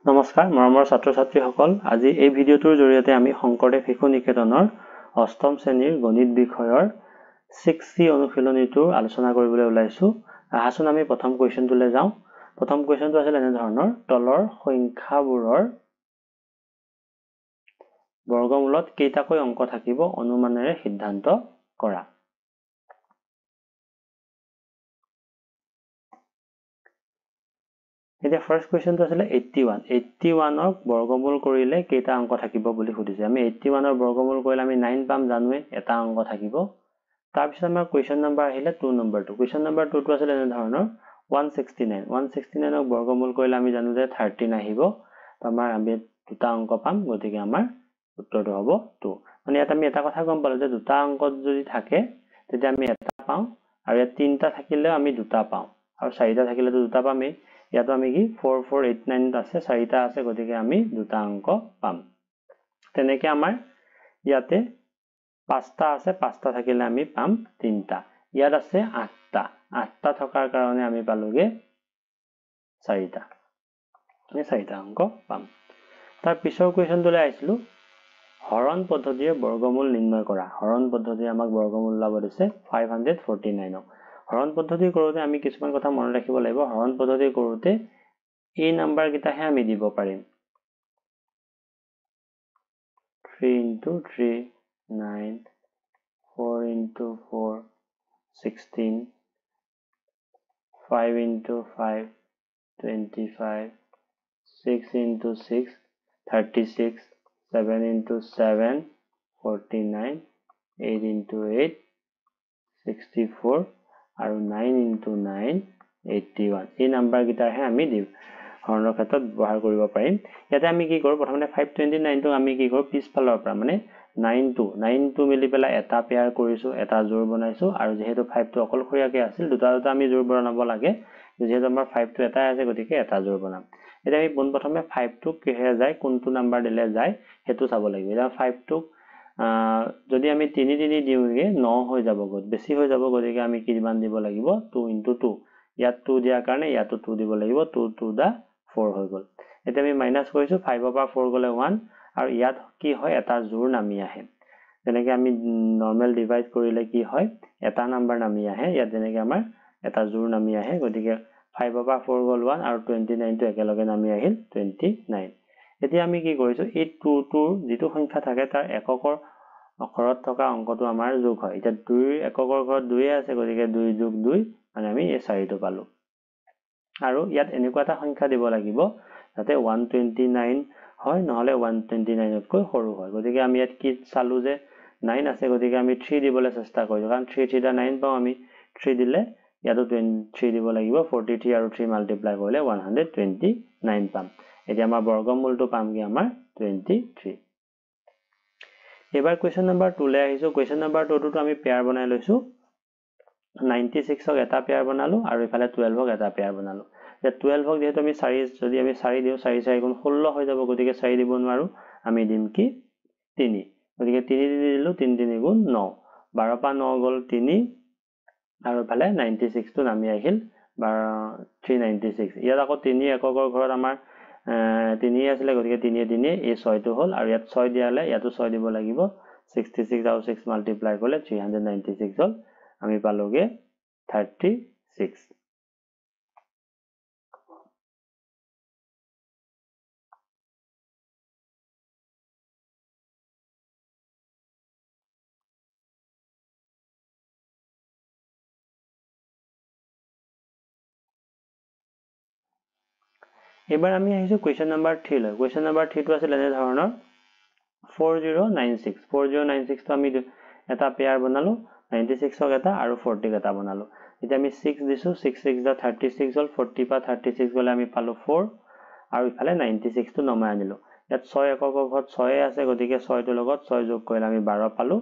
নমস্কাৰ মৰমৰ ছাত্ৰ ছাত্ৰীসকল আজি এই ভিডিঅ'টোৰ জৰিয়তে আমি শংকৰদেৱ শিশু নিকেতনৰ অষ্টম শ্ৰেণীৰ গণিত বিষয়ৰ 6C অনুশীলনীটোৰ আলোচনা কৰিবলৈ ওলাইছো আহাচোন আমি প্ৰথম কোৱেশ্চনটোলৈ যাওঁ প্ৰথম কোৱেশ্চনটো আছিল এনে ধৰণৰ তলৰ সংখ্যাবোৰৰ বৰ্গমূলত কেইটাকৈ অংক থাকিব অনুমানেৰে সিদ্ধান্ত কৰা এতিয়া ফাৰ্স্ট কোৱেশ্চনটো আছিল 81ক বৰ্গমূল কৰিলে কেইটা অংক থাকিব বুলি সুধিছে আমি 81ৰ বৰ্গমূল কৰিলে আমি 9 পাম জানোৱে এটা অংক থাকিব তাৰ পিছত আমাৰ কোৱেশ্চন নম্বৰ আহিলে 2 নম্বৰটো কোৱেশ্চন নম্বৰ 2 টো আছিল এনে ধৰণৰ 169ক বৰ্গমূল কৰিলে আমি জানো যে 13 আহিব আমাৰ আমি দুটা অংক পাম গতিকে আমাৰ উত্তৰটো হ'ব 2 মানে ইয়াত আমি এটা কথা গম পালো যে দুটা অংক যদি থাকে তেতিয়া আমি এটা পাওঁ আৰু ইয়াত তিনটা থাকিলে আমি দুটা পাওঁ আৰু চাৰিটা থাকিলে দুটা পামেই ইয়াতো আমি কি 4489 আছে চাৰিটা আছে গতিকে আমি দুটা অংক পাম তেনেকৈ আমাৰ ইয়াতে পাঁচটা আছে পাঁচটা থাকিলে আমি পাম তিনটা ইয়াত আছে আঠটা থকাৰ কাৰণে আমি পালোগে চাৰিটা আমি চাৰিটা অংক পাম তাৰ পিছৰ কোৱেশ্চনটোলৈ আহিছিলো হৰণ পদ্ধতিৰে বৰ্গমূল নিৰ্ণয় কৰা হৰণ পদ্ধতিৰে আমাক বৰ্গমূল ওলাব দিছে 549 হৰণ পদ্ধতি কৰোতে আমি কিছুমান কথা মনত ৰাখিব লাগিব হৰণ পদ্ধতি কৰোতে এই নাম্বাৰ কিটাহে আমি দিব পাৰিম 3 into 3 9 4 into 4 16 5 into 5 25 6 into 6 36 7 into 7 49 8 into 8 64 আৰু 9 into 9 81 এই নাম্বাৰ কিটাহে আমি দিম হৰণৰ ক্ষেত্ৰত ব্যৱহাৰ কৰিব পাৰিম ইয়াতে আমি কি কৰো প্ৰথমতে 529 টো আমি কি কৰো পিছফালৰ পৰা মানে 9 টো মিলি পেলাই এটা পেয়াৰ কৰিছো এটা জোৰ বনাইছো আৰু যেহেতু 5 টো অকলখৰীয়াকৈ আছিল দুটা আমি জোৰ বনাব লাগে যেহেতু আমাৰ 5 টো এটা আছে গতিকে এটা জোৰ বনাম এতিয়া আমি পোনপ্ৰথমে 5 টো কিহে যায় কোনটো নাম্বাৰ দিলে যায় হেতু চাব লাগিব এতিয়া 5 টো যদি আমি 3 দিওঁগে 9 হৈ যাব বেছি হৈ যাব গতিকে আমি কিমান দিব লাগিব 2 into 2 ইয়াত 2 দিয়াৰ কাৰণে ইয়াতো 2 দিব লাগিব 2 to the 4 হৈ গল এতিয়া আমি মাইনাস কৰিছো 5 ৰ পৰা 4 গলে 1 আৰু ইয়াত কি হয় এটা জোৰ নামি আহে যেনেকৈ আমি নৰমাল ডিভাইড কৰিলে কি হয় এটা নাম্বাৰ নামি আহে ইয়াত যেনেকৈ আমাৰ এটা জোৰ নামি আহে গতিকে 5 ৰ পৰা 4 গল 1 আৰু 29 টো একেলগে নামি আহিল 29 এতিয়া আমি কি কৰিছো এই 2 টোৰ যেটো সংখ্যা থাকে তাৰ এককৰ ঘৰত থকা অংকটো আমাৰ যোগ হয় এতিয়া 2 এককৰ ঘৰত 2 আছে গতিকে 2 যোগ 2 মানে আমি এই 4 টো পালো আৰু ইয়াত এনেকুৱা এটা সংখ্যা দিব লাগিব যাতে 129 হয় নহলে 129 তকৈ সৰু হয় গতিকে আমি ইয়াত কি চালু যে 9 আছে গতিকে আমি 3 দিবলৈ চেষ্টা কৰিছো কাৰণ 3 3 9 পাও আমি 3 দিলে ইয়াতো 23 দিব লাগিব 43 আৰু 3 মাল্টিপ্লাই কৰিলে 129 পাম এতিয়া আমাৰ বৰ্গমূলটো পাম কি আমাৰ 23 এবাৰ কোৱেশ্চন নম্বৰ 2 লৈ আহিছো কোৱেশ্চন নম্বৰ 2 টো আমি পেয়াৰ বনাই লৈছো 96ক এটা পেয়াৰ বনালো আৰু ইফালে 12ক এটা পেয়াৰ বনালো যে 12ক যেহেতু আমি 4 যদি আমি 4 দিও 4 4 গুণ 16 হৈ যাব গতিকে 4 দিব নোৱাৰো আমি দিম কি 3 গতিকে 3 দিলো 3 3 গুণ 9 12 পৰা 9 গল 3 আৰু ইফালে 96 টো নামি আহিল 396 ইয়াত আকৌ 3 এককৰ ঘৰত আমাৰ 3 আছিলে গতিকে 3 3 এই 6 টো হল আৰু ইয়াত 6 দিয়ালে ইয়াতো 6 দিব লাগিব 66 আৰু 6 মাল্টিপ্লাই কৰিলে 396 হল আমি পালোগে 36 এবাৰ আমি আহিছো কোৱেশ্চন নম্বৰ 3 লৈ কোৱেশ্চন নম্বৰ 3 টো আছিল এনে ধৰণৰ 4096 টো আমি এটা পেয়াৰ বনালো 96ক এটা আৰু 40ক এটা বনালো এতিয়া আমি 6 দিছো 6 6 দা 36 হল 40 পৰা 36 গলে আমি পালো 4 আৰু ইফালে 96 টো নমাই আনিলো ইয়াত 6 এককৰ ঘৰত 6 আছে গতিকে 6 টোৰ লগত 6 যোগ কৰিলে আমি 12 পালো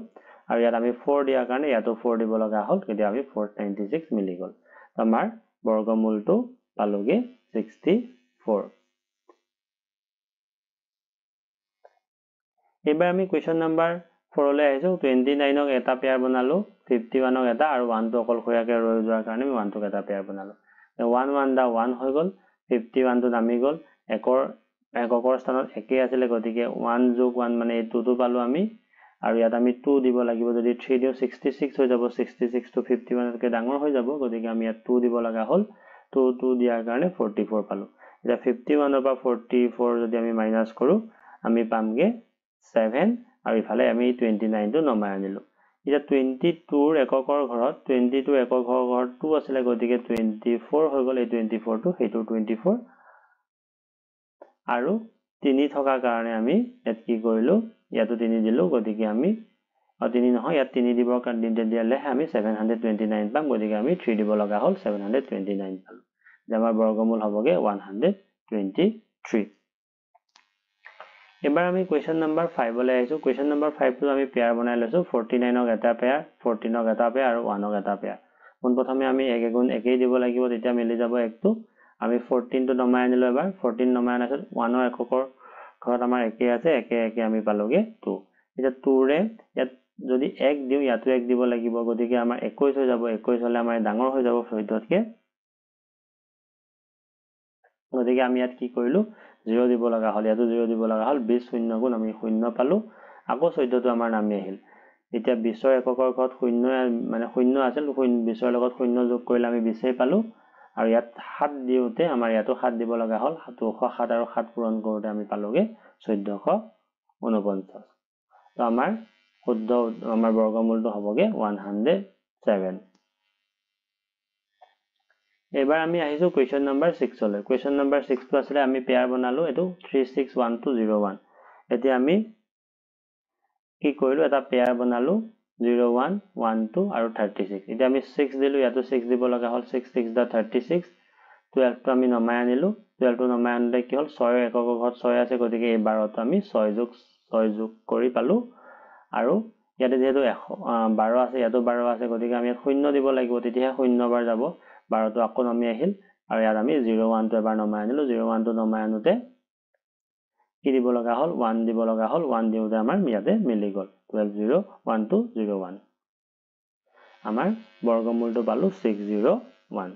আৰু ইয়াত আমি 4 দিয়াৰ কাৰণে ইয়াতো 4 দিব লগা হল তেতিয়া আমি 496 মিলি গল আমাৰ বৰ্গমূলটো পালোগে 64 এবাৰ আমি কোৱেশ্চন নম্বৰ 4 লৈ আহিছো 29ক এটা পেয়াৰ বনালো 51ক এটা আৰু 1 টো অকলখৰীয়াকৈ ৰৈ যোৱাৰ কাৰণে আমি 1 টোক এটা পেয়াৰ বনালো 1 1 দা 1 হৈ গল 51 টো নামি গল একৰ এককৰ স্থানত একে আছিল গতিকে 1 যোগ 1 মানে এই 2 টো পালো আমি আৰু ইয়াত আমি 2 দিব লাগিব যদি 3 দিও 66 হৈ যাব 66 to 51 কে ডাঙৰ হৈ যাব গতিকে আমি ইয়াত 2 দিব লগা হল 2 দিয়াৰ কাৰণে 44 পালো এতিয়া 51 পৰা 44 যদি আমি মাইনাস কৰো আমি পামগে 7 আৰু ইফালে আমি 29 টো নমাই আনিলো এতিয়া 22 ৰ এককৰ ঘৰত 22 এককৰ ঘৰত 2 আছিল গতিকে 24 হৈ গল এই 24 টো হেতু 24 আৰু 3 থকা কাৰণে আমি ইয়াত কি কৰিলো ইয়াতো 3 দিলো গতিকে আমি 3 নহয় ইয়াত 3 দিবৰ কাৰণে দিলে আমি 729 পাম গতিকে আমি 3 দিব লগা হল 729 পালো যে আমাৰ বৰ্গমূল হবগে 123 এবাৰ আমি কোৱেশ্চন নম্বৰ 5 লৈ আহিছো কোৱেশ্চন নম্বৰ 5 টো আমি পেয়াৰ বনাই লৈছো 49 ক এটা পেয়াৰ 14 ক এটা পেয়াৰ আৰু 1 ক এটা পেয়াৰ কোন প্ৰথমে আমি এক গুণ একেই দিব লাগিব তেতিয়া মিলি যাব একটো আমি 14 টো নমাই আনিলো এবাৰ 14 নমাই আনাছত 1 ৰ এককৰ ঘৰত আমাৰ একে আছে একে আমি পালোগে 2 এতিয়া 2 ৰে ইয়াত যদি 1 দিও ইয়াতো 1 দিব লাগিব গতিকে আমাৰ 21 হৈ যাব 21 হলে আমাৰ ডাঙৰ হৈ যাব 14 তকে গতিকে আমি ইয়াত কি কৰিলো 0 দিব লগা হল ইয়াতো 0 দিব লগা হল 20 শূন্য গুণ আমি শূন্য পালো আকৌ 14 টো আমাৰ নামি আহিল এতিয়া 20 ৰ এককৰ ঘৰত শূন্য মানে শূন্য আছিল 20 ৰ লগত শূন্য যোগ কৰিলে আমি 20 এই পালো আৰু ইয়াত 7 দিওতে আমাৰ ইয়াতো 7 দিব লগা হল 207 আৰু 7 পূৰণ কৰোতে আমি পালোগে 1449 তো আমাৰ শুদ্ধ আমাৰ বৰ্গমূলটো হবগে 107 এবাৰ আমি আহিছো কোৱেশ্চন নম্বৰ 6 লৈ কোৱেশ্চন নম্বৰ 6 টো আছিল আমি পেয়াৰ বনালো এটো 361201 এতিয়া আমি কি কৰিলো এটা পেয়াৰ বনালো 01 12 আৰু 36 এতিয়া আমি 6 দিলো ইয়াতো 6 দিব লগা হল 6 6 দা 36 12 টো আমি নমাই আনিলো 12 টো নমাই আনলে কি হল 6 ৰ এককৰ ঘৰত 6 আছে গতিকে এই 12 টো আমি 6 যোগ কৰি পালো আৰু ইয়াতে যেহেতু 12 আছে ইয়াতো 12 আছে গতিকে আমি শূন্য দিব লাগিব তেতিয়া শূন্য বাৰ যাব 12 টো আকৌ নামি আহিল আৰু ইয়াত আমি 01 টো এবাৰ নমাই আনিলো 01 টো নমাই আনোতে কি দিব লগা হল 1 দিব লগা হল 1 দিওতে আমাৰ ইয়াতে মিলি গল 1201 আমাৰ বৰ্গমূলটো পালো 601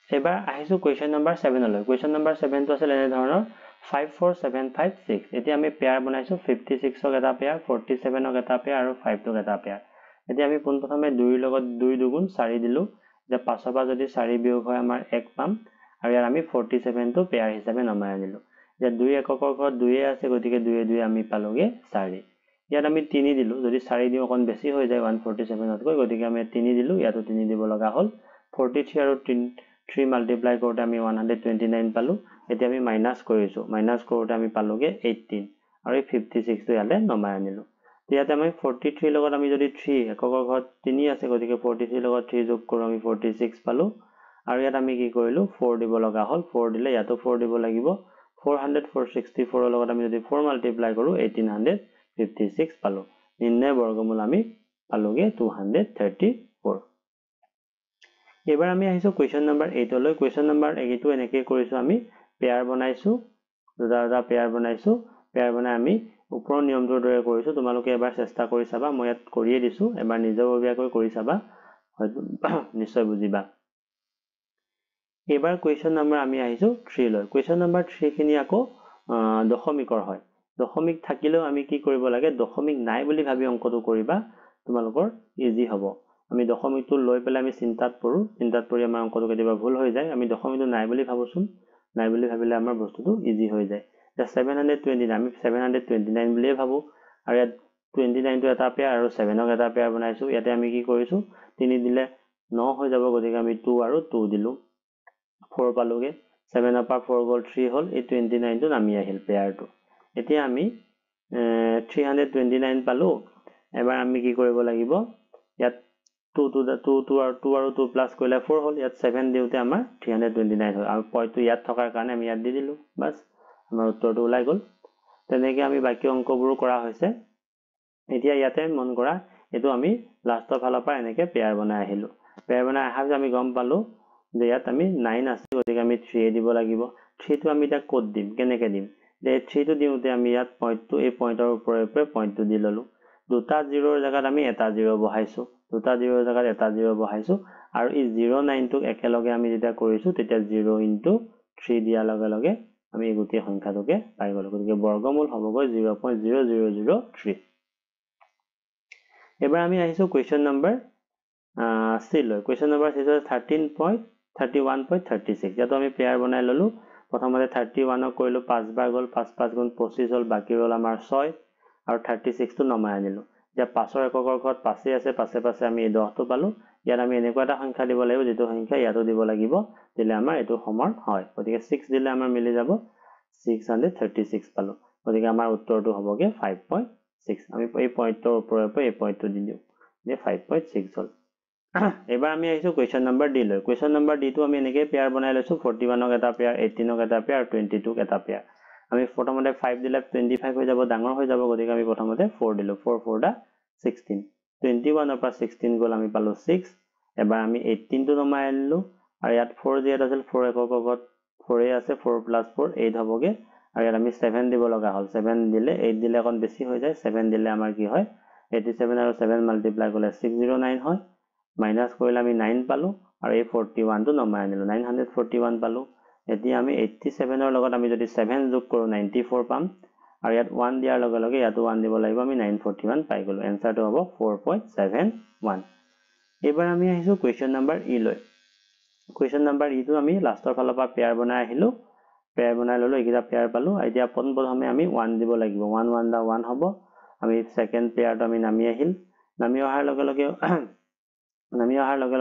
এবাৰ আহিছো কোৱেশ্চন নম্বৰ 7 লৈ কোৱেশ্চন নম্বৰ 7 টো আছিল এনে ধৰণৰ 54756 এতিয়া আমি পেয়াৰ বনাইছো 56 ক এটা পেয়াৰ 47 ক এটা পেয়াৰ আৰু 5 ক এটা পেয়াৰ এতিয়া আমি পোন প্ৰথমে 2 ৰ লগত 2 দুগুণ 4 দিলো যে 5 পৰা যদি 4 বিয়োগ হয় আমাৰ 1 পাম আৰু ইয়াত আমি 47 টো পেয়াৰ হিচাপে নমাই আনিলো যে 2 এককৰ ঘৰত 2 আছে গতিকে 2 আমি পালোগে 4 ইয়াত আমি 3 দিলো যদি 4 দিও অকন বেছি হৈ যায় 147 তকৈ গতিকে আমি 3 দিলো ইয়াতো 3 দিব লগা হল 43 আৰু 3 মাল্টিপ্লাই কৰোতে আমি 129 পালো এতিয়া আমি মাইনাস কৰিছো মাইনাস কৰোতে আমি পালোগে 18 আৰু 56 টো ইয়ালে নমাই আনিলো ইয়াতে আমি 43 লগত আমি যদি 3 এককৰ ঘৰত 3 আছে গতিকে 43 লগত 3 যোগ কৰো আমি 46 পালো আৰু ইয়াত আমি কি কৰিলো 4 দিব লগা হল 4 দিলে ইয়াতো 4 দিব লাগিব 464 ৰ লগত আমি যদি 4 মাল্টিপ্লাই কৰো 1856 পালো নিৰ্ণয় বৰ্গমূল আমি পালোগে 234 এবাৰ আমি আহিছো কোৱেশ্চন নম্বৰ 8 লৈ কোৱেশ্চন নম্বৰ 8 টো এনেকৈ কৰিছো আমি পেয়াৰ বনাইছো দুটা পেয়াৰ বনাইছো পেয়াৰ বনাই আমি ওপৰৰ নিয়মটোৰ দৰে কৰিছো তোমালোকে এবাৰ চেষ্টা কৰি চাবা মই ইয়াত কৰিয়ে দিছো এবাৰ নিজৰবীয়াকৈ কৰি চাবা হয়তো নিশ্চয় বুজিবা এবাৰ কোৱেশ্চন নম্বৰ আমি আহিছো 3 লৈ কোৱেশ্চন নম্বৰ 3 খিনি আকৌ দশমিকৰ হয় দশমিক থাকিলেও আমি কি কৰিব লাগে দশমিক নাই বুলি ভাবি অংকটো কৰিবা তোমালোকৰ ইজি হ'ব আমি দশমিকটো লৈ পেলাই আমি চিন্তাত পৰি আমাৰ অংকটো কেতিয়াবা ভুল হৈ যায় আমি দশমিকটো নাই বুলি ভাবোচোন নাই বুলি ভাবিলে আমাৰ বস্তুটো ইজি হৈ যায় যে 729 আমি 729 বুলিয়ে ভাবো আৰু ইয়াত 29 টো এটা পেয়াৰ আৰু 7 ক এটা পেয়াৰ বনাইছো ইয়াতে আমি কি কৰিছো 3 দিলে 9 হৈ যাব গতিকে আমি 2 আৰু 2 দিলো 4 পালোগে 7 ৰ পৰা 4 গল 3 হল এই 29 টো নামি আহিল পেয়াৰটো এতিয়া আমি 329 পালো এবাৰ আমি কি কৰিব লাগিব ইয়াত 2 আৰু 2 প্লাস কৰিলে 4 হল ইয়াত 7 দিওতে আমাৰ 329 হয় আৰু পইণ্টটো ইয়াত থকাৰ কাৰণে আমি ইয়াত দি দিলো বাস আমাৰ উত্তৰটো ওলাই গল তেনেকৈ আমি বাকি অংকবোৰ কৰা হৈছে এতিয়া ইয়াতে মন কৰা এটো আমি লাষ্টৰ ফালৰ পৰা এনেকৈ পেয়াৰ বনাই আহিলো পেয়াৰ বনাই আহাৰ পিছত আমি গম পালো যে ইয়াত আমি 9 আছে গতিকে আমি 3 দিব লাগিব 3 টো আমি এটা কোড দিম কেনেকৈ দিম যে 3 টো দিওতে আমি ইয়াত পইণ্টটো এই পইণ্টৰ ওপৰে পইণ্টটো দি ললো দুটা 0 ৰ জায়গাত আমি এটা 0 বহাইছো দুটা 0 ৰ জায়গাত এটা 0 বহাইছো আৰু এই 09 টোক একেলগে আমি যেতিয়া কৰিছো তেতিয়া 0 * 3 দিয়া লগে লগে আমি এই গোটেই সংখ্যাটোকে পাই গলো গতিকে বৰ্গমূল হ'বগৈ 0.0003 এবাৰ আমি আহিছো কোৱেশ্চন নম্বৰ C লৈ কোৱেশ্চন নম্বৰ C 13.31.36 ইয়াতো আমি পেয়াৰ বনাই ললো প্ৰথমতে 31 ক কৰিলো 5 বাৰ গল 5 5 গুণ 25 হল বাকি ৰল আমাৰ 6 আৰু 36 টো নমাই আনিলো যে 5 ৰ এককৰ ঘৰত 5 আছে পাছে আমি 10 টো পালো ইয়াত আমি এনেকুৱা এটা সংখ্যা দিব লাগিব যেটো সংখ্যা ইয়াতো দিব লাগিব দিলে আমাৰ এটো সমান হয় গতিকে 6 দিলে আমাৰ মিলি যাব 636 পালো গতিকে আমাৰ উত্তৰটো হ'বগে 5.6 আমি এই পইণ্টৰ ওপৰে এই পইণ্টটো দি দিও যে 5.6 হল এবাৰ আমি আহিছো কোৱেশ্চন নম্বৰ D লৈ কোৱেশ্চন নম্বৰ D টো আমি এনেকৈ পেয়াৰ বনাই লৈছো 41 ক এটা পেয়াৰ 18 ক এটা পেয়াৰ 22 ক এটা পেয়াৰ আমি প্ৰথমতে 5 দিলে 25 হৈ যাব ডাঙৰ হৈ যাব গতিকে আমি প্ৰথমতে 4 দিলো 4 4 দা 16 21 ৰ পৰা 16 গল আমি পালো 6 এবাৰ আমি 18 টো নমাই আনিলো আৰু ইয়াত 4 দিয়াত আছিল 4 এককৰ ঘৰত 4 আছে 4 + 4 8 হ'বগে আৰু ইয়াত আমি 7 দিব লগা হল 7 দিলে 8 দিলে অকন বেছি হৈ যায় 7 দিলে আমাৰ কি হয় 87 আৰু 7 মাল্টিপ্লাই কৰিলে 609 হয় মাইনাস কৰিলে আমি 9 পালো আৰু এই 41 টো নমাই আনিলো 941 পালো এতিয়া আমি 87 ৰ লগত আমি যদি 7 যোগ কৰো 94 পাম আৰু ইয়াত 1 দিয়াৰ লগে লগে ইয়াতো 1 দিব লাগিব আমি 941 পাই গলো এনসাৰটো হ'ব 4.71 এবাৰ আমি আহিছো কোৱেশ্চন নম্বৰ E লৈ কোৱেশ্চন নম্বৰ E টো আমি লাষ্টৰ ফালৰ পৰা পেয়াৰ বনাই আহিলো পেয়াৰ বনাই ললো এইকিটা পেয়াৰ পালো এতিয়া প্ৰথমে আমি 1 দিব লাগিব 1 1 দা 1 হ'ব আমি সেকেন্ড পেয়াৰটো আমি নামি আহিল নামি অহাৰ লগে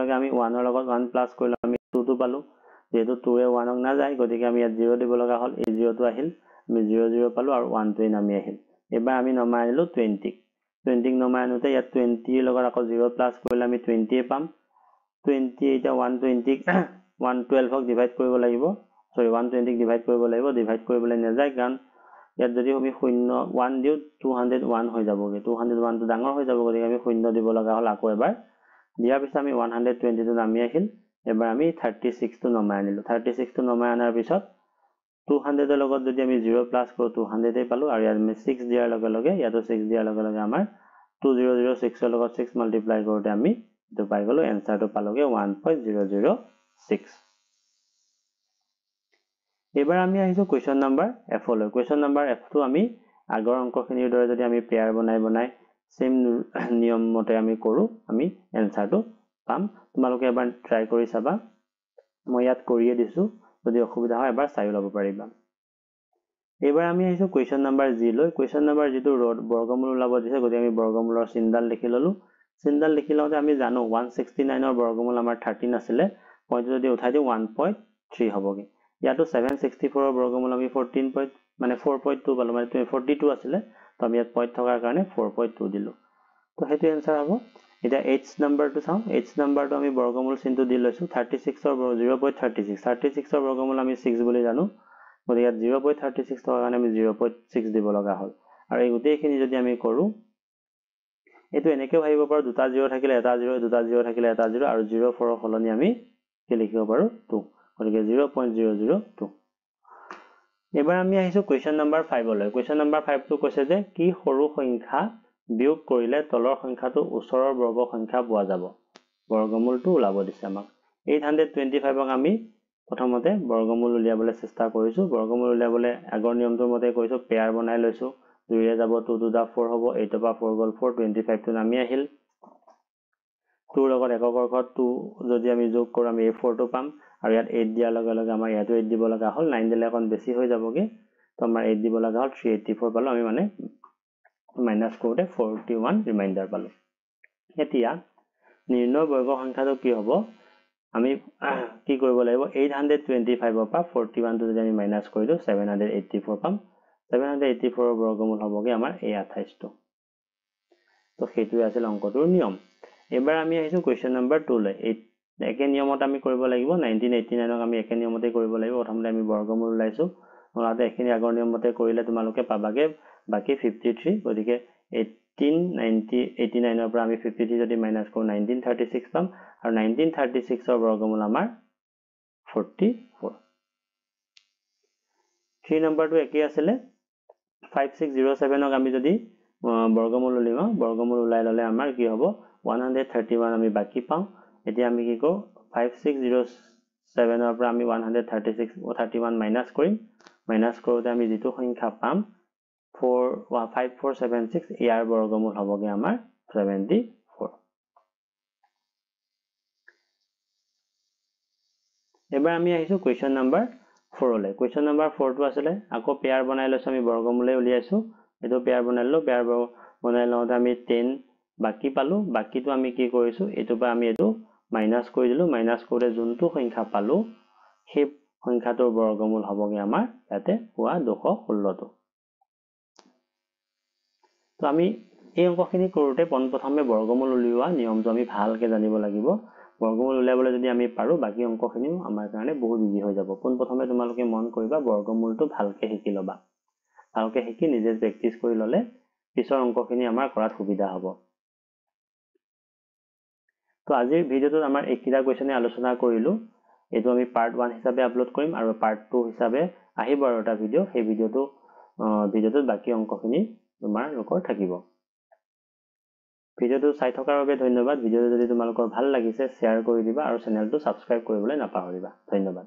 লগে আমি 1 ৰ লগত 1 প্লাস কৰিলে আমি 2 টো পালো যেহেতু 2 এ 1 ক না যায় গতিকে আমি ইয়াত 0 দিব লগা হল এই 0 টো আহিল আমি 0 0 পালো আৰু 1 টো নামি আহিল এবাৰ আমি নমাই আনিলো 20 ক নমাই আনোতে ইয়াত 20 ৰ লগত আকৌ 0 প্লাস কৰিলে আমি 20 এ পাম 20 এটা 120 112 ক ডিভাইড কৰিব লাগিব সৰি 120 ক ডিভাইড কৰিব লাগিব ডিভাইড কৰিবলৈ নাযায় কাৰণ ইয়াত যদি আমি 0 1 দিও 201 হৈ যাবগে 201 টো ডাঙৰ হৈ যাব গতিকে আমি 0 দিব লগা হল আকৌ এবাৰ দিয়াৰ পিছত আমি 120 টো নামি আহিল এবাৰ আমি 36 টো নমাই আনিলো 36 টো নমাই আনাৰ পিছত 200 ৰ লগত যদি আমি 0 প্লাস কৰো 200 এ পালো আৰু ইয়াত আমি 6 দিয়াৰ লগে লগে ইয়াতো 6 দিয়াৰ লগে লগে আমাৰ 2006 ৰ লগত 6 মাল্টিপ্লাই কৰোতে আমি এটো পাই গলো এনসাৰটো পালোগে 1.006 এবাৰ আমি আহিছো কোৱেশ্চন নম্বৰ F লৈ কোৱেশ্চন নম্বৰ F টো আমি আগৰ অংকখিনিৰ দৰে যদি আমি পেয়াৰ বনাই সেম নিয়ম মতে আমি কৰো আমি এনসাৰটো পাম তোমালোকে এবাৰ ট্ৰাই কৰি চাবা মই ইয়াত কৰিয়ে দিছো যদি অসুবিধা হয় এবাৰ চাই ল'ব পাৰিবা এবাৰ আমি আহিছো কোৱেশ্চন নম্বৰ G লৈ কোৱেশ্চন নম্বৰ G টো বৰ্গমূল ওলাব দিছে গতি আমি বৰ্গমূলৰ চিহ্নডাল লিখি ললো চিহ্নডাল লিখি লওঁতে আমি জানো 169 ৰ বৰ্গমূল আমাৰ 13 আছিল পইণ্ট যদি উঠাই দিও 1.3 হ'বগে ইয়াতো 764 ৰ বৰ্গমূল আমি 14 মানে 4.2 পালো মানে 42 আছিল তো আমি ইয়াত পইণ্ট থকাৰ কাৰণে 4.2 দিলো তো হেতু এনসাৰ হ'ব এটা h নাম্বাৰটো চাও h নাম্বাৰটো আমি বৰ্গমূল চিহ্নটো দি লৈছো 36 ৰ 0.36 ৰ বৰ্গমূল আমি 6 বুলি জানো গতি ইয়াত 0.36 থকাৰ কাৰণে আমি 0.6 দিব লগা হল আৰু এই গোটেইখিনি যদি আমি কৰো এটো এনেকৈ ভাবিব পাৰো দুটা 0 থাকিলে এটা 0 দুটা 0 থাকিলে এটা 0 আৰু 04 ৰ সলনি আমি কি লিখিব পাৰো 2 গতিকে 0.002 এবাৰ আমি আহিছো কোৱেশ্চন নম্বৰ 5 লৈ কোৱেশ্চন নম্বৰ 5 টো কৈছে যে কি সৰু সংখ্যা বিয়োগ কৰিলে তলৰ সংখ্যাটো ওচৰৰ বৰ্গ সংখ্যা পোৱা যাব বৰ্গমূলটো ওলাব দিছে আমাক 825 ক আমি প্ৰথমতে বৰ্গমূল উলিয়াবলৈ চেষ্টা কৰিছো বৰ্গমূল উলিয়াবলৈ আগৰ নিয়মটোৰ মতে কৰিছো পেয়াৰ বনাই লৈছো 2 এ যাব 2 2 দা 4 হ'ব 8 পৰা 4 গল 4 25 টো নামি আহিল 2 লগত এককৰ ঘৰত 2 যদি আমি যোগ কৰো আমি 4 টো পাম আৰু ইয়াত 8 দিয়াৰ লগে লগে আমাৰ ইয়াতো 8 দিব লগা হল 9 দিলে অকন বেছি হৈ যাবগে তো আমাৰ 8 দিব লগা হল 384 পালো আমি মানে মাইনাস কৰোতে 41 ৰিমাইন্ডাৰ পালো এতিয়া নিৰ্ণয় বৰ্গ সংখ্যাটো কি হ'ব আমি কি কৰিব লাগিব 825 ৰ পৰা 41 টো যদি আমি মাইনাস কৰি দিও 784 পাম 784 ৰ বৰ্গমূল হ'বগে আমাৰ এই 28 টো তো তো সেইটোৱে আছিল অংকটোৰ নিয়ম এবাৰ আমি আহিছো কোৱেশ্চন নম্বৰ 2 লৈ একে নিয়মত আমি কৰিব লাগিব 1989 ক আমি একে নিয়মতে কৰিব লাগিব প্ৰথমতে আমি বৰ্গমূল উলাইছো ওলাতে এখিনি আগৰ নিয়মতে কৰিলে তোমালোকে পাবাগে বাকি 53 গতিকে 1889 ৰ পৰা আমি 53 যদি মাইনাস কৰো 1936 পাম আৰু 1936 ৰ বৰ্গমূল আমাৰ 44 3 নম্বৰটো একে আছিল 5607 ক আমি যদি বৰ্গমূল উলিয়াও বৰ্গমূল উলাই ললে আমাৰ কি হ'ব 131 আমি বাকি পাম এতিয়া আমি কি কৰো 5607 ৰ পৰা আমি 131 মাইনাস কৰিম মাইনাস কৰোতে আমি যেটো সংখ্যা পাম 5476 ইয়াৰ বৰ্গমূল হ'বগে আমাৰ 74 এবাৰ আমি আহিছো কোৱেশ্চন নম্বৰ 4 লৈ কোৱেশ্চন নম্বৰ 4 টো আছিল আকৌ পেয়াৰ বনাই লৈছো আমি বৰ্গমূলে উলিয়াইছো এটো পেয়াৰ বনাইলো পেয়াৰ বনাই লওঁতে আমি 10 বাকি পালো বাকিটো আমি কি কৰিছো এটো পা আমি এটো মাইনাস কৰি দিলো মাইনাস কৰি যোনটো সংখ্যা পালো সেই সংখ্যাটোৰ বৰ্গমূল হ'বগে আমাৰ ইয়াতে হোৱা 216 টো তো আমি এই অংকখিনি কৰোতে প্ৰথমে বৰ্গমূল উলিওৱা নিয়মটো আমি ভালকে জানিব লাগিব বৰ্গমূল উলিয়াবলৈ যদি আমি পাৰো বাকি অংকখিনিও আমাৰ কাৰণে বহুত ইজি হৈ যাব প্ৰথমে তোমালোকে মন কৰিবা বৰ্গমূলটো ভালকে শিকি লবা ভালকে শিকি নিজে প্ৰেক্টিস কৰি ললে পিছৰ অংকখিনি আমাৰ কৰাত সুবিধা হ'ব তো আজিৰ ভিডিওটোত আমাৰ এইকিটা কোৱেশ্চনে আলোচনা কৰিলো এটো আমি পাৰ্ট 1 হিচাপে আপলোড কৰিম আৰু পাৰ্ট 2 হিচাপে আহিব আৰু এটা ভিডিও সেই ভিডিওটোত বাকি অংকখিনি তোমাৰ লোকৰ থাকিব ভিডিওটো চাই থকাৰ বাবে ধন্যবাদ ভিডিওটো যদি তোমালোকৰ ভাল লাগিছে শেয়াৰ কৰি দিবা আৰু চেনেলটো সাবস্ক্ৰাইব কৰিবলৈ নাপাহৰিবা ধন্যবাদ